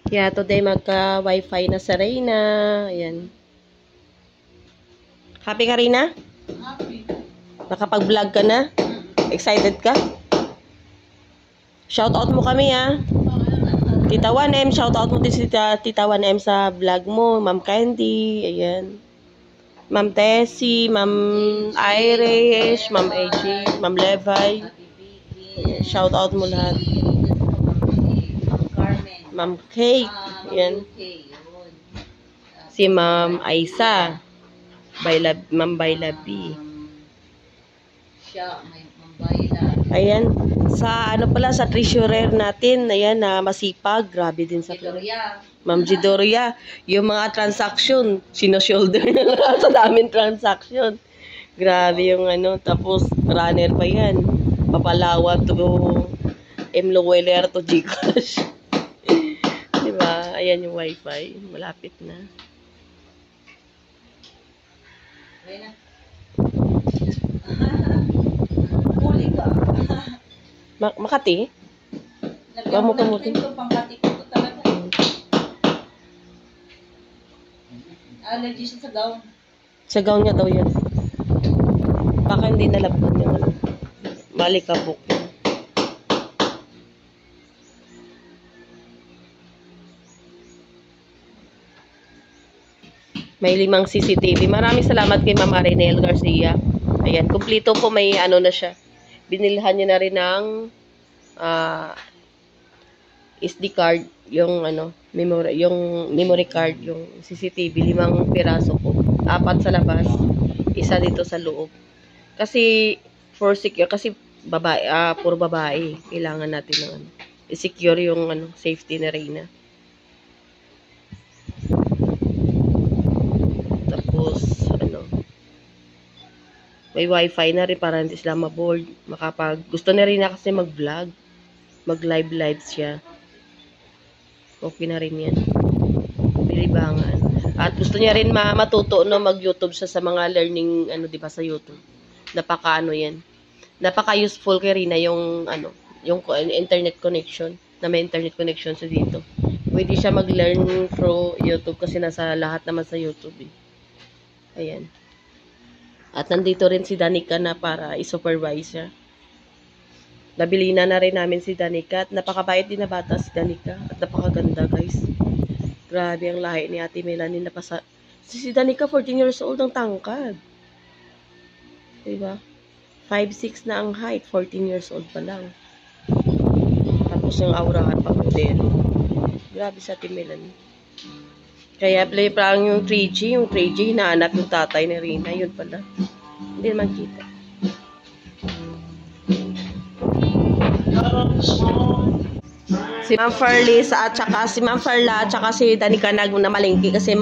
Kaya today magka-wifi na sa Reyna. Ayan. Happy ka, Reyna? Happy. Nakapag-vlog ka na? Excited ka? Shoutout mo kami, ha? Tita 1M, shoutout mo din si Tita 1M sa vlog mo. Ma'am Candy, ayan. Ma'am Tessie, Ma'am Irish, Ma'am AJ, Ma'am Levi. Ayan, shoutout mo lahat. Ma'am Kate, ayan. Si Ma'am Aisa, Ma'am Bailabi. Siya, Ma'am Bayla. Ayan. Sa ano pala, sa treasurer natin, ayan, na masipag. Grabe din sa Doria. Ma'am Gidoria, yung mga transaction, sino-shoulder na lang sa daming transaction. Grabe yung ano, tapos runner pa yan. Papalawan to Mloweler to Gcash. Diba? Ayan yung wifi. Malapit na. Ayan na. Huli ka. Makati? Lagyan mo ng ito, pangkati ko talaga. Allergy siya sa gown. Sa gown niya daw yan. Baka hindi nalabot yung ano. Malikabok yun. May 5 CCTV. Maraming salamat kay Ma'am Arinel Garcia. Ayan, kumplito po, may ano na siya. Binilhan niya na rin ng SD card, yung ano, memory card, yung CCTV, 5 piraso po. 4 sa labas, 1 dito sa loob. Kasi for secure, kasi babae, puro babae, kailangan natin ng ano, i-secure yung ano, safety na Reyna. Tapos ano, may wifi na rin para hindi sila maboard. Gusto na rin na kasi mag-vlog. Mag-live siya. Okay na rin yan. Bilibangan. At gusto niya rin matuto no, mag-YouTube siya sa mga learning, ano, diba, sa YouTube. Napaka-ano yan. Napaka-useful kay Rina yung, ano, yung internet connection. Na may internet connection siya dito. Pwede siya mag-learn through YouTube kasi nasa lahat naman sa YouTube eh. Ayan. At nandito rin si Danica na para i-supervise siya. Nabili na rin namin si Danica. At napakabait din na bata si Danica. At napakaganda, guys. Grabe ang lahi ni Ate Melanie. Si Danica, 14 years old ang tangkad. Diba? 5'6" na ang height. 14 years old pa lang. Tapos yung aurahan pang modelo. Grabe sa Ate Melanie. Kaya parang yung 3G, hinahanap yung tatay ni Rina, yun pala. Hindi naman kita. Si Ma'am Farlis at saka si Ma'am Farla at saka si Danica na malingki kasi